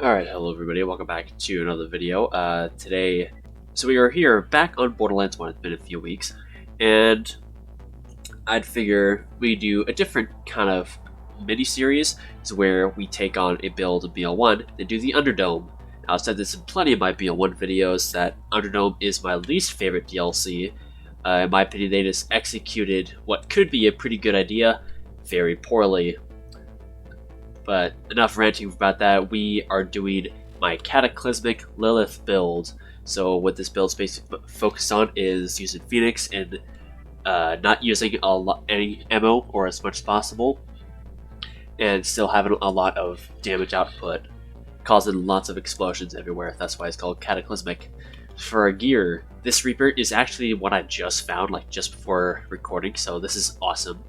Alright, hello everybody, welcome back to another video. Today, we are here back on Borderlands 1. It's been a few weeks, and I'd figure we do a different kind of mini-series, where we take on a build of BL1, then do the UnderDome. Now, I've said this in plenty of my BL1 videos, that UnderDome is my least favorite DLC. In my opinion, they just executed what could be a pretty good idea very poorly. But enough ranting about that. We are doing my Cataclysmic Lilith build. So what this build is basically focused on is using Phoenix and not using any ammo or as much as possible, and still having a lot of damage output, causing lots of explosions everywhere. That's why it's called Cataclysmic. For our gear, this Reaper is actually what I just found, like just before recording, so this is awesome.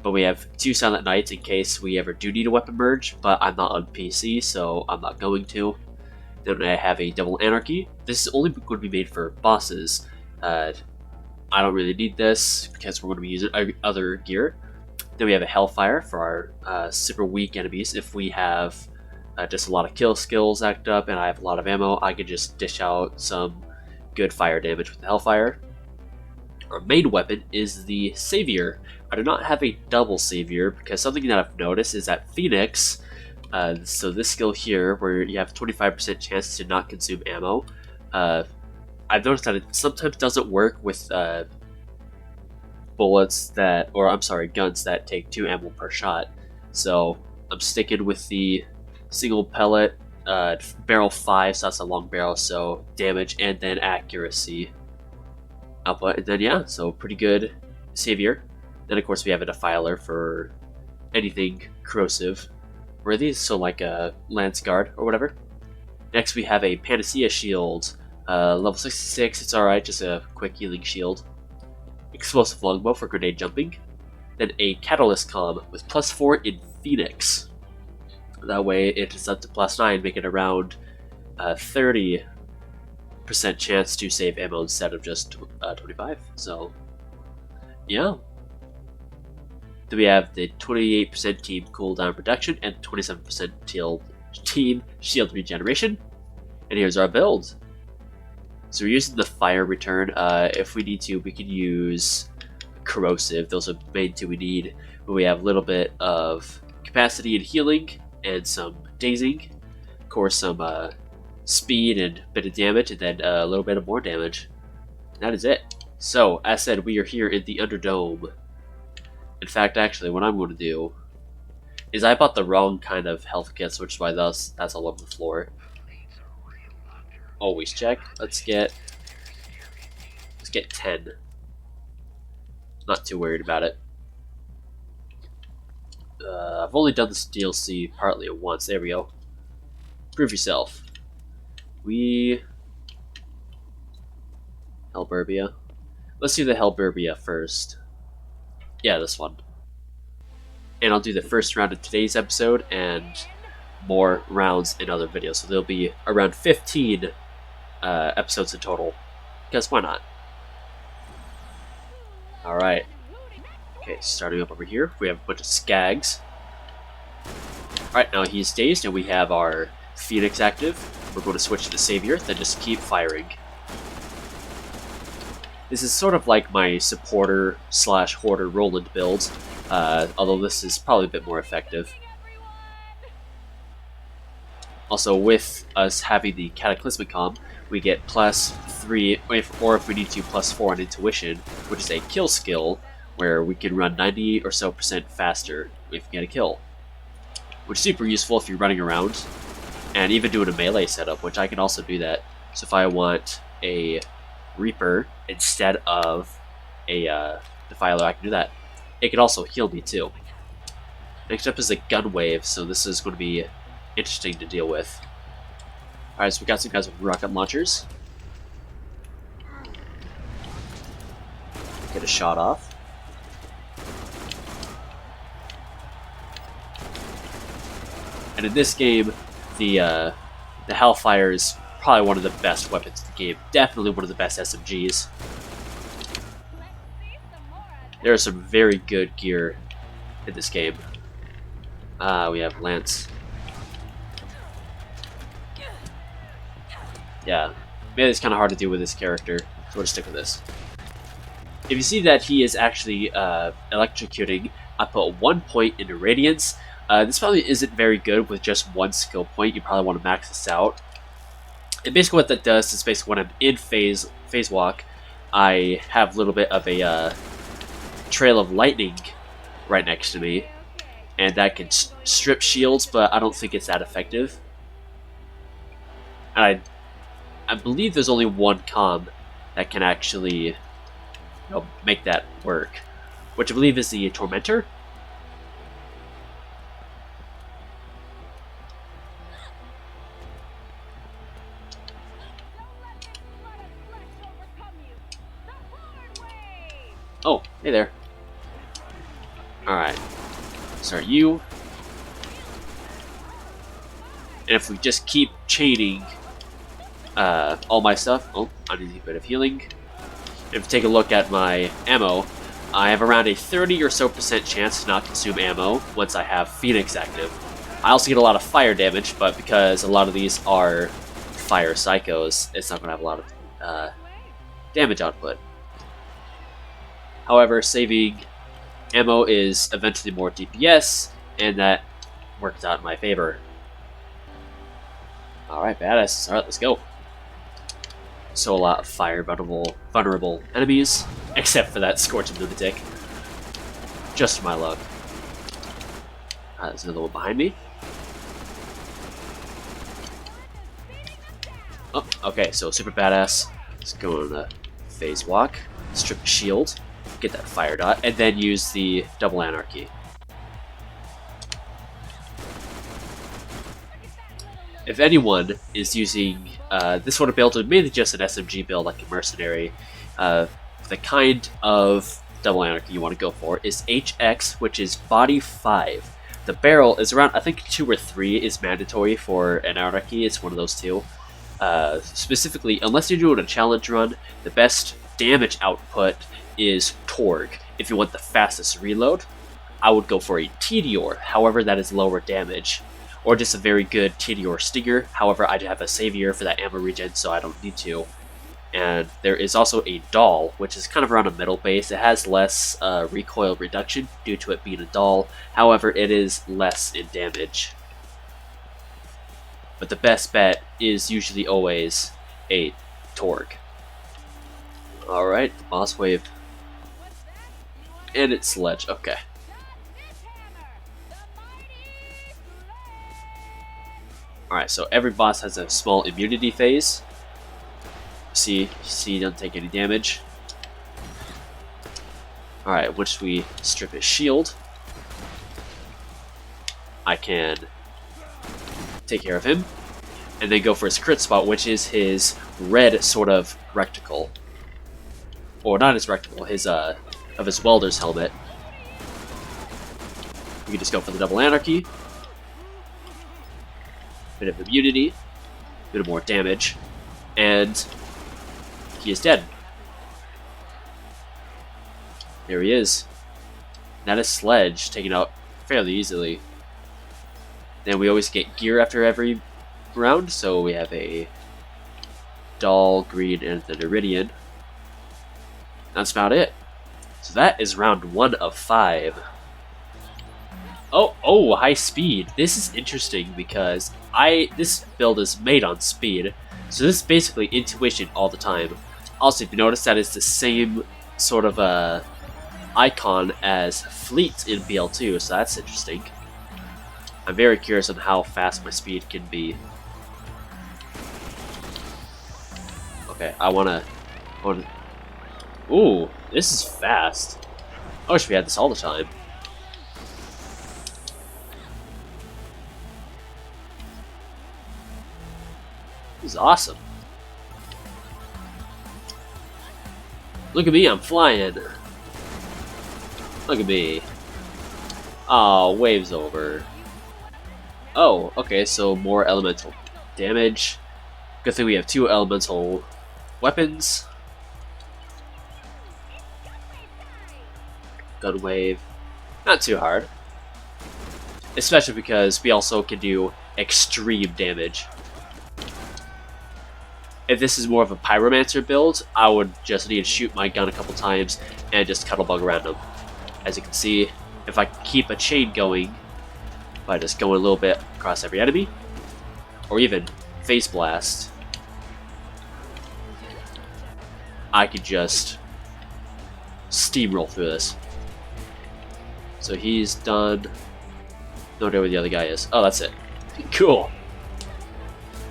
But we have 2 Silent Knights in case we ever do need a weapon merge, but I'm not on PC, so I'm not going to. Then I have a Double Anarchy. This is only going to be made for bosses. I don't really need this because we're going to be using other gear. Then we have a Hellfire for our super weak enemies. If we have just a lot of kill skills act up and I have a lot of ammo, I can just dish out some good fire damage with the Hellfire. Our main weapon is the Savior. I do not have a double Savior because something that I've noticed is that Phoenix, so this skill here where you have 25% chance to not consume ammo, I've noticed that it sometimes doesn't work with guns that take 2 ammo per shot. So I'm sticking with the single pellet, barrel 5, so that's a long barrel, so damage and then accuracy output, and then yeah, so pretty good Savior. Then of course we have a Defiler for anything corrosive worthy, so like a Lance Guard or whatever. Next we have a Panacea Shield, level 66, it's alright, just a quick healing shield. Explosive Longbow for grenade jumping. Then a Catalyst Comm with +4 in Phoenix. That way it is up to +9, making it around 30% chance to save ammo instead of just 25. So yeah. Then we have the 28% team cooldown protection and 27% team shield regeneration. And here's our build. So we're using the fire return. If we need to, we can use corrosive. Those are the main 2 we need. But we have a little bit of capacity and healing and some dazing. Of course, some speed and a bit of damage, and then a little bit of more damage. And that is it. So, as said, we are here in the UnderDome. In fact, actually, what I'm going to do is I bought the wrong kind of health kits, which is why that's all over the floor. Always check. Let's get 10. Not too worried about it. I've only done this DLC partly at once. There we go. Prove yourself. BURBIA. Let's do the BURBIA first. Yeah, this one. And I'll do the first round of today's episode and more rounds in other videos. So there'll be around 15 episodes in total. Because why not? Alright. Okay, starting up over here, we have a bunch of Skags. Alright, now he's dazed and we have our Phoenix active. We're going to switch to the Savior, then just keep firing. This is sort of like my supporter/hoarder Roland build, although this is probably a bit more effective. Also, with us having the Cataclysmic Comm, we get +3, or if we need to, +4 on Intuition, which is a kill skill, where we can run 90% or so faster if we get a kill. Which is super useful if you're running around, and even doing a melee setup, which I can also do that. So if I want a Reaper instead of a Defiler, I can do that. It can also heal me too. Next up is a gun wave, so this is going to be interesting to deal with. Alright, so we got some guys with rocket launchers. Get a shot off. And in this game, the Hellfire is probably one of the best weapons in the game. Definitely one of the best SMGs. There are some very good gear in this game. We have Lance. Yeah, melee's kind of hard to do with this character, so we'll just stick with this. If you see that he is actually electrocuting, I put 1 point into Radiance. This probably isn't very good with just 1 skill point. You probably want to max this out. And basically what that does is basically when I'm in phase walk, I have a little bit of a trail of lightning right next to me. And that can strip shields, but I don't think it's that effective. And I believe there's only one comb that can actually make that work, which I believe is the Tormentor. Oh, hey there. Alright. Start you. And if we just keep chaining all my stuff... Oh, I need a bit of healing. If you take a look at my ammo, I have around a 30 or so % chance to not consume ammo once I have Phoenix active. I also get a lot of fire damage, but because a lot of these are fire psychos, it's not going to have a lot of damage output. However, saving ammo is eventually more DPS, and that worked out in my favor. Alright, badass. Alright, let's go. So a lot of fire vulnerable enemies, except for that Scorching Lunatic. Just my luck. There's another one behind me. Oh, okay, so super badass. Let's go on the phase walk, strip the shield, get that fire dot, and then use the double anarchy. If anyone is using this sort of build, it's mainly just an SMG build like a mercenary, the kind of double anarchy you want to go for is HX, which is body 5. The barrel is around, I think 2 or 3 is mandatory for an anarchy. It's one of those two. Specifically, unless you're doing a challenge run, the best damage output is Torg. If you want the fastest reload, I would go for a Tediore, however that is lower damage. Or just a very good Tediore Stinger, however I have a Savior for that ammo regen, so I don't need to. And there is also a Doll, which is kind of around a middle base. It has less recoil reduction due to it being a Doll, however it is less in damage. But the best bet is usually always a Torg. Alright, boss wave. And it's Sledge, okay. Alright, so every boss has a small immunity phase. See, he doesn't take any damage. Alright, once we strip his shield, I can take care of him, and then go for his crit spot, which is his red sort of recticle. Or not his recticle, his of his welder's helmet. We can just go for the double anarchy. Bit of immunity, bit of more damage, and he is dead. There he is. That is Sledge, taken out fairly easily. Then we always get gear after every round, so we have a Doll, Green, and the Iridian. That's about it. So that is round 1 of 5. Oh, high speed. This is interesting because this build is made on speed, so this is basically intuition all the time. Also, if you notice, that is the same sort of icon as Fleet in BL2, so that's interesting. I'm very curious on how fast my speed can be. Okay, I wanna... Ooh, this is fast. I wish we had this all the time. This is awesome. Look at me, I'm flying. Look at me. Oh, wave's over. Oh, okay, so more elemental damage. Good thing we have 2 elemental weapons. Gun wave. Not too hard. Especially because we also can do extreme damage. If this is more of a Pyromancer build, I would just need to shoot my gun a couple times and just Cuttlebug around them. As you can see, if I keep a chain going by just going a little bit across every enemy, or even Face Blast, I could just steamroll through this. So he's done. No idea where the other guy is. Oh, that's it. Cool.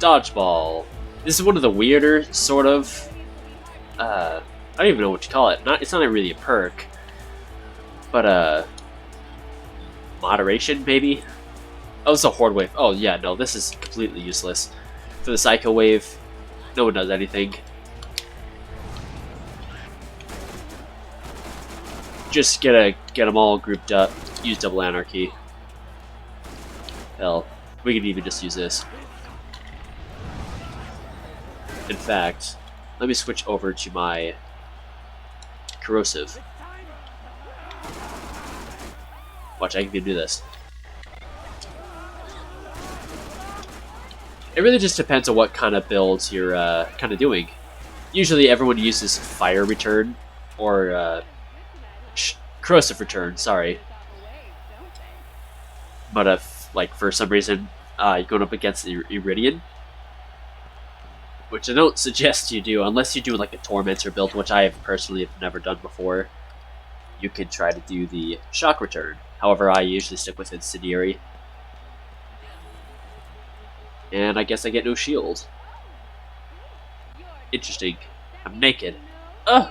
Dodgeball. This is one of the weirder sort of. I don't even know what you call it. It's not really a perk, but moderation maybe. Oh, it's a horde wave. Oh yeah, no, this is completely useless. For the psycho wave, no one does anything. Just get them all grouped up. Use double anarchy. Hell, we could even just use this. In fact, let me switch over to my corrosive. Watch, I can do this. It really just depends on what kind of builds you're kind of doing. Usually everyone uses fire return or corrosive return, sorry. But if, like, for some reason you're going up against the Iridian, which I don't suggest you do unless you do like a Tormentor build, which I have personally have never done before, you could try to do the shock return. However, I usually stick with Incendiary. And I guess I get no shield. Interesting. I'm naked. Ugh!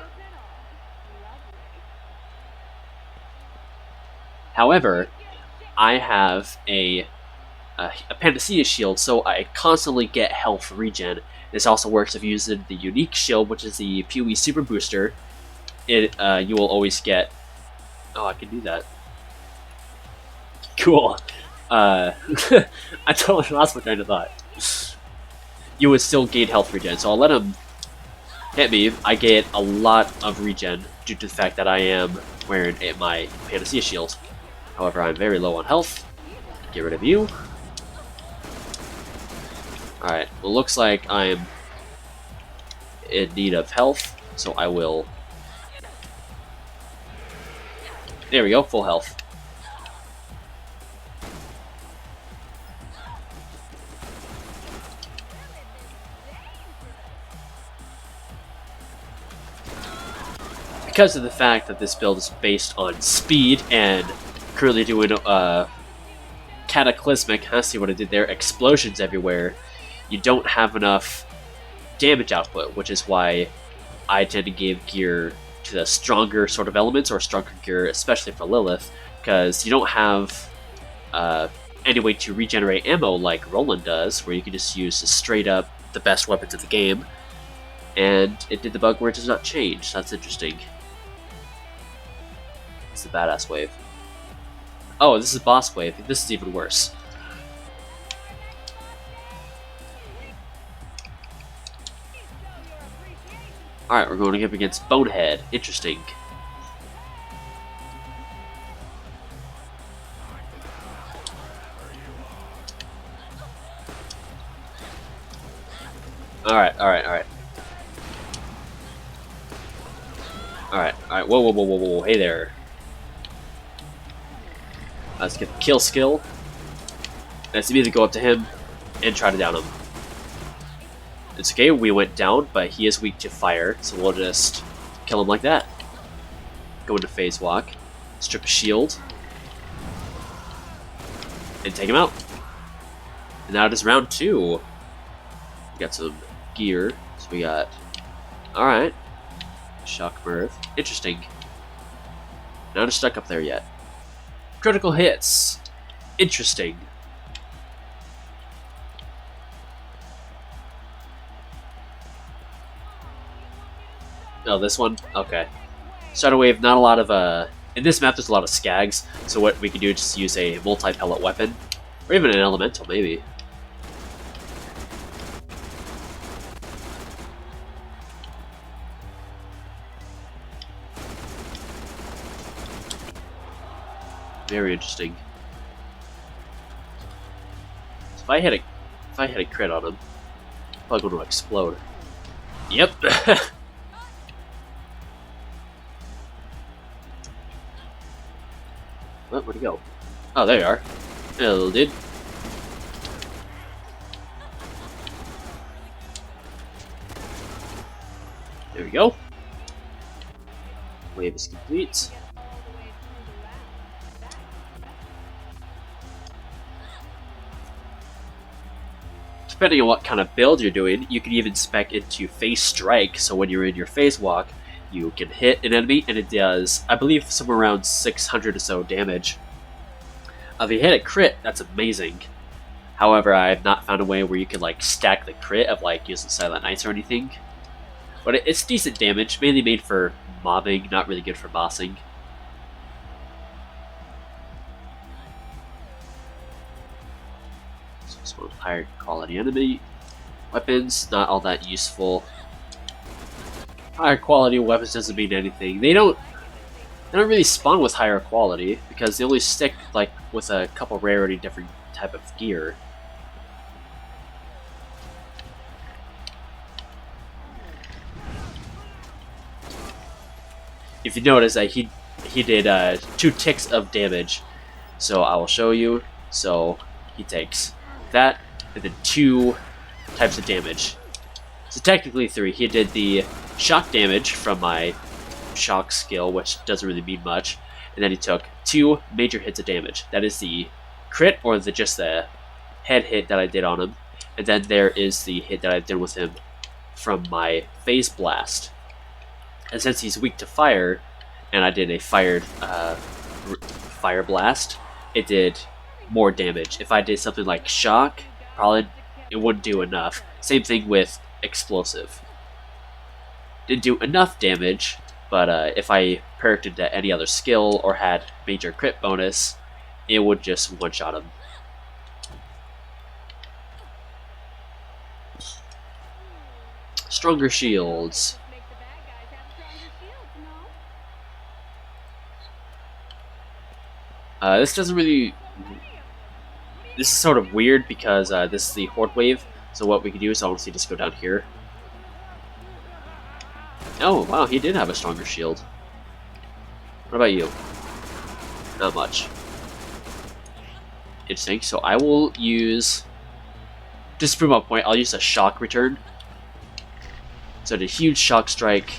However, I have a Panacea shield, so I constantly get health regen. This also works if you use the unique shield, which is the PoE Super Booster. You will always get... Oh, I can do that. Cool. I totally lost my train of thought. You would still gain health regen, so I'll let him hit me. I get a lot of regen due to the fact that I am wearing my Panacea shield. However, I'm very low on health. Get rid of you. Alright, well, looks like I'm in need of health, so I will... There we go, full health. Because of the fact that this build is based on speed and currently doing Cataclysmic, I see what I did there, explosions everywhere, you don't have enough damage output, which is why I tend to give gear to the stronger sort of elements, or stronger gear, especially for Lilith, because you don't have any way to regenerate ammo like Roland does, where you can just use straight up the best weapons of the game, and it did the bug where it does not change. That's interesting. It's the badass wave. Oh, this is boss wave. This is even worse. Alright, we're going up against Bonehead. Interesting. Alright. Alright, whoa, hey there. Let's get the kill skill. Let's immediately go up to him and try to down him. It's okay, we went down, but he is weak to fire, so we'll just kill him like that. Go into phase walk, strip a shield, and take him out. And now it is round 2. We got some gear, so we got... Alright. Shock Mirth. Interesting. Not stuck up there yet. Critical hits. Interesting. Oh, this one? Okay. Shadow Wave, not a lot of, in this map there's a lot of skags, so what we can do is just use a multi-pellet weapon. Or even an elemental, maybe. Very interesting. So if I hit a crit on him, I'm probably going to explode. Yep. Where'd he go? Oh, there you are. Hey, little dude. There we go. Wave is complete. Depending on what kind of build you're doing, you can even spec into phase strike, so when you're in your phase walk, you can hit an enemy, and it does, I believe, somewhere around 600 or so damage. If you hit a crit, that's amazing. However, I have not found a way where you can like stack the crit of like using Silent Knights or anything. But it's decent damage, mainly made for mobbing, not really good for bossing. So higher quality enemy. Weapons, not all that useful. Higher quality weapons doesn't mean anything. They don't really spawn with higher quality because they only stick like with a couple rarity different type of gear. If you notice that he did 2 ticks of damage, so I will show you. So he takes that and then 2 types of damage. So technically 3. He did the shock damage from my shock skill, which doesn't really mean much, and then he took 2 major hits of damage. That is the crit or just the head hit that I did on him, and then there is the hit that I did with him from my phase blast. And since he's weak to fire, and I did a fire blast, it did more damage. If I did something like shock, probably it wouldn't do enough. Same thing with explosive. Didn't do enough damage, but if I perked into any other skill or had major crit bonus, it would just one-shot him. Stronger shields. This doesn't really... This is sort of weird because this is the Horde Wave, so what we can do is honestly just go down here. Oh, wow, he did have a stronger shield. What about you? Not much. Interesting, so I will use... Just to prove my point, I'll use a shock return. So I did a huge shock strike,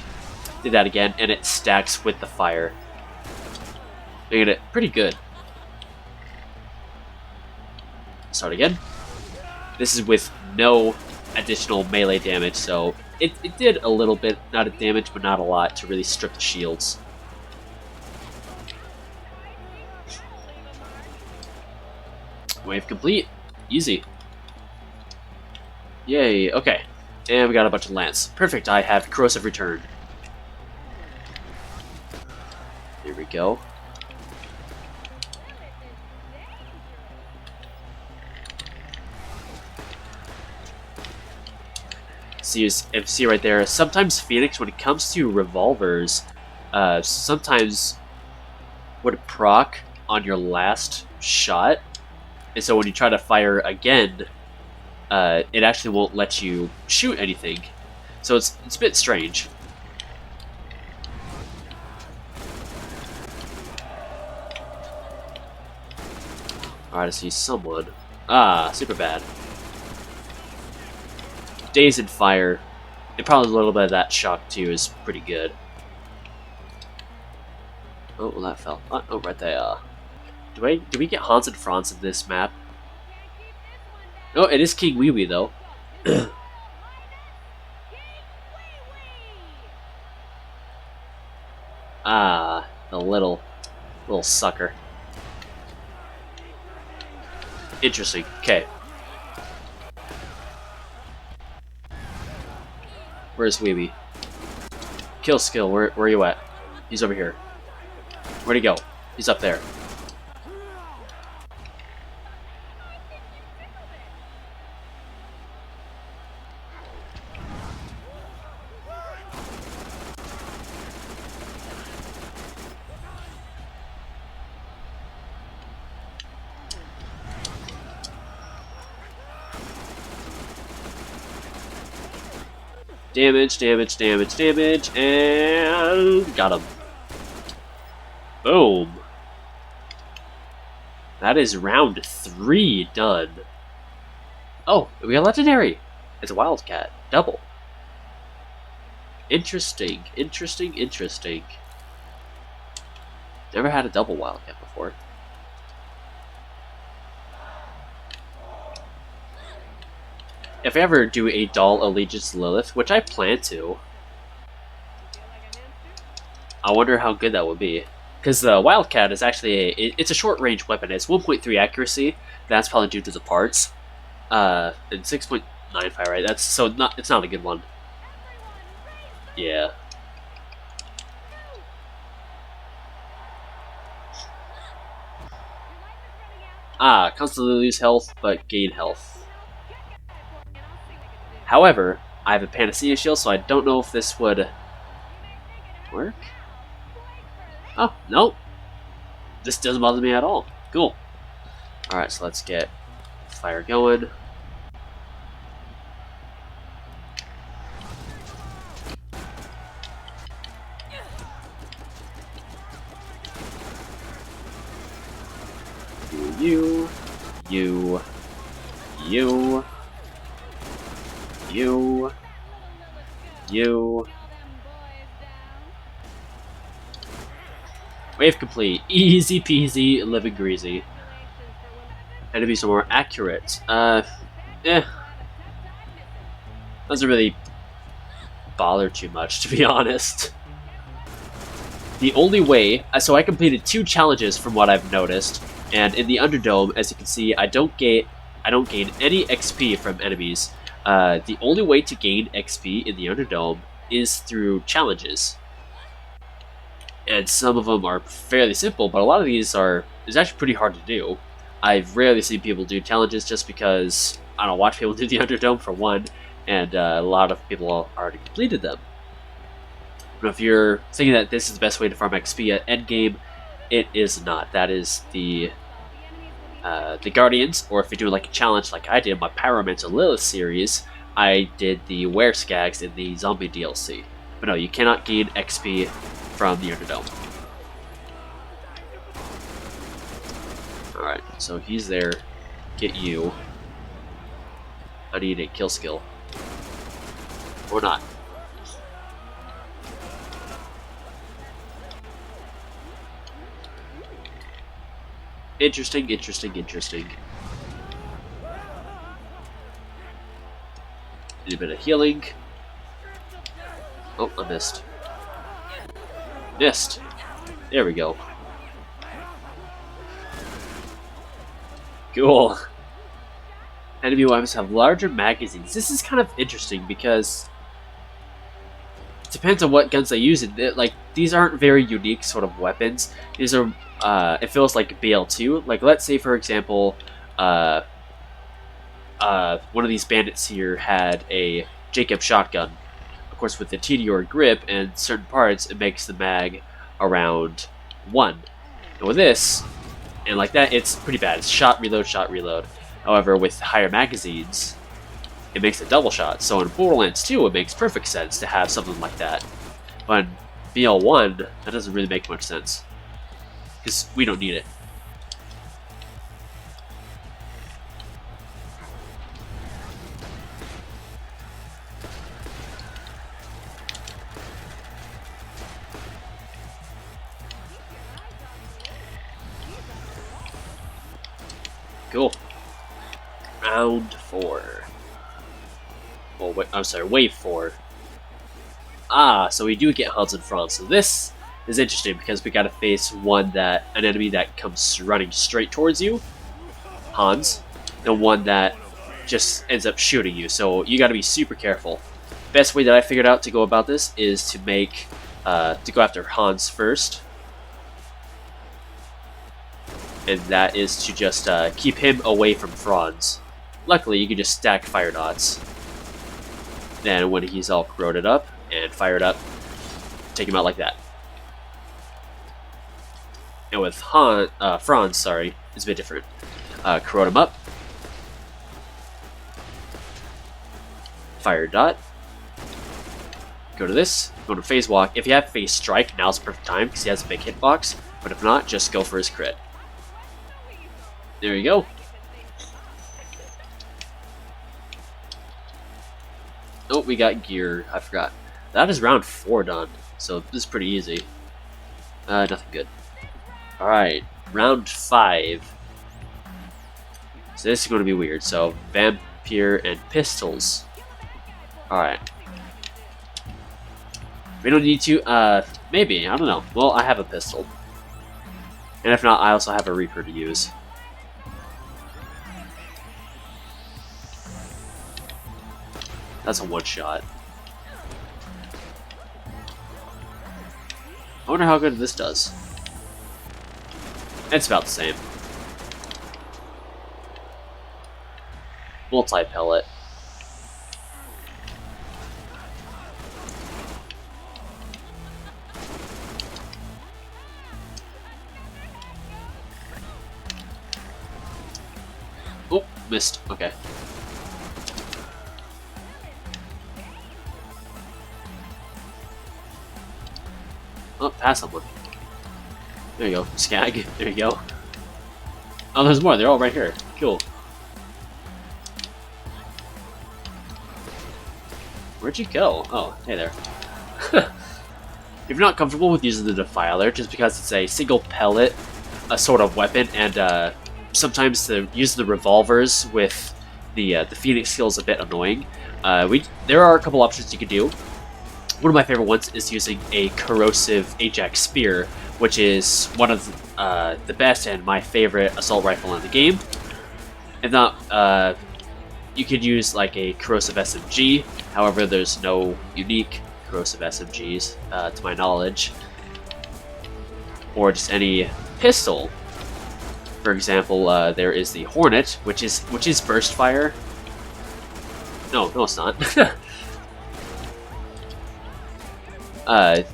did that again, and it stacks with the fire. Making it pretty good. Start again. This is with no additional melee damage, so it did a little bit, not a damage, but not a lot, to really strip the shields. Wave complete. Easy. Yay, okay. And we got a bunch of lance. Perfect, I have corrosive return. There we go. See right there, sometimes Phoenix, when it comes to revolvers, sometimes would proc on your last shot, and so when you try to fire again, it actually won't let you shoot anything. So it's a bit strange. Alright, I see someone. Ah, super bad. Days in fire, and probably a little bit of that shock too is pretty good. Oh, well that fell. Oh, right there. Do we get Hans and Franz in this map? Oh, it is King Wee Wee though. Ah, the little sucker. Interesting. Okay. Where's Wee Wee? Kill skill, where are you at? He's over here. Where'd he go? He's up there. Damage, damage, damage, damage, and got him. Boom. That is round 3 done. Oh, we got legendary. It's a wildcat. Double. Interesting, interesting, interesting. Never had a double wildcat before. If I ever do a Doll Allegiance to Lilith, which I plan to, I wonder how good that would be. Because the Wildcat is actually it's a short-range weapon. It's 1.3 accuracy. That's probably due to the parts. And 6.95, right? It's not a good one. Yeah. Constantly lose health, but gain health. However, I have a Panacea shield, so I don't know if this would work. Oh, nope. This doesn't bother me at all. Cool. Alright, so let's get fire going. You. Wave complete. Easy peasy, living greasy. Enemies are more accurate. Doesn't really bother too much, to be honest. The only way, so I completed 2 challenges from what I've noticed, and in the Underdome, as you can see, I don't gain any XP from enemies. The only way to gain XP in the Underdome is through challenges. And some of them are fairly simple, but a lot of these is actually pretty hard to do. I've rarely seen people do challenges just because I don't watch people do the Underdome for one, and a lot of people already completed them. But if you're thinking that this is the best way to farm XP at endgame, it is not. That is the Guardians, or if you're doing like a challenge like I did in my Pyromancer Lilith series, I did the Wereskags in the Zombie DLC. But no, you cannot gain XP from the Underdome. Alright, so he's there. Get you. I need a kill skill. Or not. Interesting, interesting, interesting. Need a bit of healing. Oh, I missed. Missed. There we go. Cool. Enemy weapons have larger magazines. This is kind of interesting because it depends on what guns they use. Like, these aren't very unique sort of weapons. These are, it feels like BL2. Like, let's say, for example, one of these bandits here had a Jacob shotgun. Of course, with the TDR grip and certain parts, it makes the mag around 1. And with this, and like that, it's pretty bad. It's shot, reload, shot, reload. However, with higher magazines, it makes a double shot. So in Borderlands 2, it makes perfect sense to have something like that. But in BL1, that doesn't really make much sense. Because we don't need it. Cool. Round 4. Well, wait, I'm sorry, wave 4. So we do get Hans and Franz. So this is interesting because we gotta face an enemy that comes running straight towards you, Hans, and one that just ends up shooting you. So you gotta be super careful. Best way that I figured out to go about this is to go after Hans first. And that is to just keep him away from Franz. Luckily, you can just stack fire dots. Then when he's all corroded up and fired up, take him out like that. And with Franz, sorry, it's a bit different. Corrode him up. Fire dot. go to this, go to phase walk. If you have phase strike, now's the perfect time because he has a big hitbox. But if not, just go for his crit. There you go. Oh, we got gear. I forgot. That is round 4 done, so this is pretty easy. Nothing good. Alright, round 5. So this is going to be weird. So, Vampire and Pistols. Alright. We don't need to, maybe, I don't know. Well, I have a pistol. And if not, I also have a Reaper to use. That's a one-shot. I wonder how good this does. It's about the same. Multi-pellet. Oh, missed. Okay. Oh, pass someone. There you go. Skag. There you go. Oh, there's more. They're all right here. Cool. Where'd you go? Oh, hey there. If you're not comfortable with using the Defiler, just because it's a single pellet, a sort of weapon, and sometimes the use of the revolvers with the Phoenix skill is a bit annoying. There are a couple options you can do. One of my favorite ones is using a corrosive Ajax Spear, which is one of the best and my favorite assault rifle in the game. If not, you could use like a corrosive SMG. However, there's no unique corrosive SMGs to my knowledge, or just any pistol. For example, there is the Hornet, which is burst fire. No, it's not. I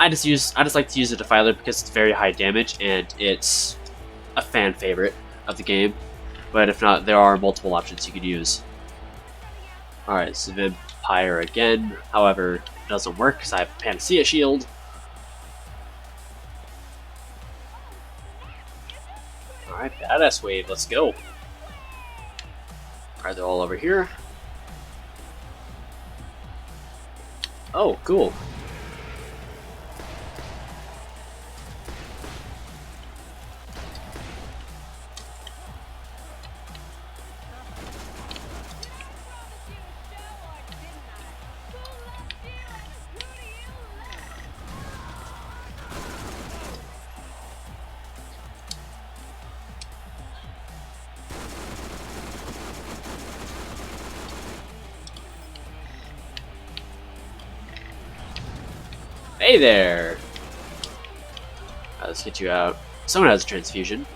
just like to use the Defiler because it's very high damage and it's a fan favorite of the game. But if not, there are multiple options you could use. Alright, so Vampire again. However, it doesn't work because I have Panacea Shield. Alright, Badass Wave, let's go. Alright, they're all over here. Oh, cool. Hey there! Let's get you out. Someone has a transfusion.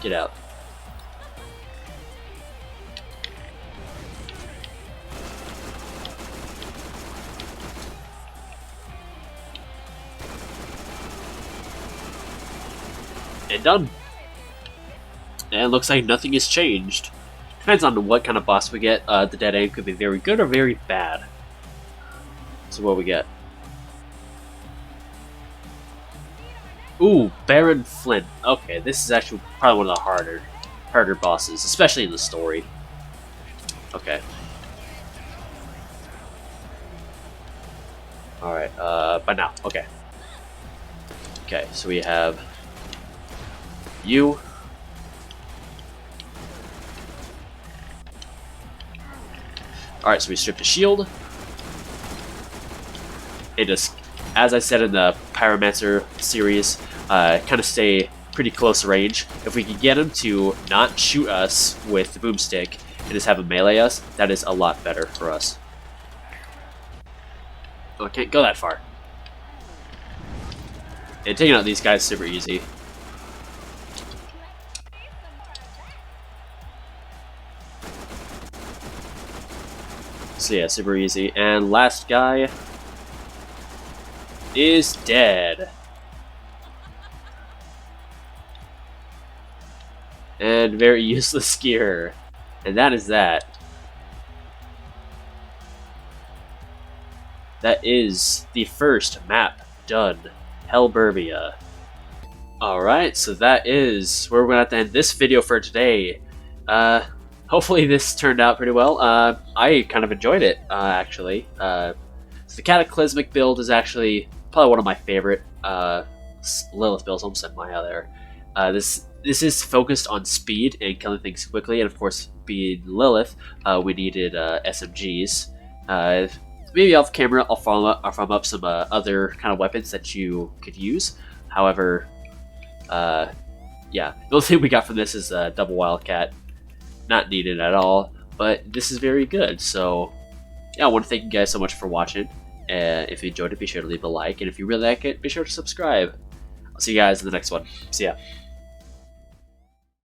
Get out. And done. And it looks like nothing has changed. Depends on what kind of boss we get. The dead aim could be very good or very bad. So what we get? Ooh, Baron Flint. Okay, this is actually probably one of the harder bosses, especially in the story. Okay. Alright, but now, okay. Okay, so we have you. Alright, so we stripped the shield. It just, as I said in the Pyromancer series, kind of stay pretty close range. If we can get him to not shoot us with the boomstick and just have him melee us, that is a lot better for us. Oh, I can't go that far. And taking out these guys is super easy. So yeah, super easy. And last guy is dead. And very useless gear. And that is that. that is the first map done, Hell BURBIA. Alright, so that is where we're going to have to end this video for today. Hopefully this turned out pretty well. I kind of enjoyed it, actually. So the Cataclysmic build is actually probably one of my favorite Lilith builds. Almost said Maya there. This is focused on speed and killing things quickly, and of course, being Lilith, we needed SMGs. Maybe off camera, I'll farm up some other kind of weapons that you could use. However, yeah, the only thing we got from this is double Wildcat. Not needed at all, but this is very good. So, yeah, I want to thank you guys so much for watching. If you enjoyed it, be sure to leave a like, and if you really like it, be sure to subscribe. I'll see you guys in the next one. See ya.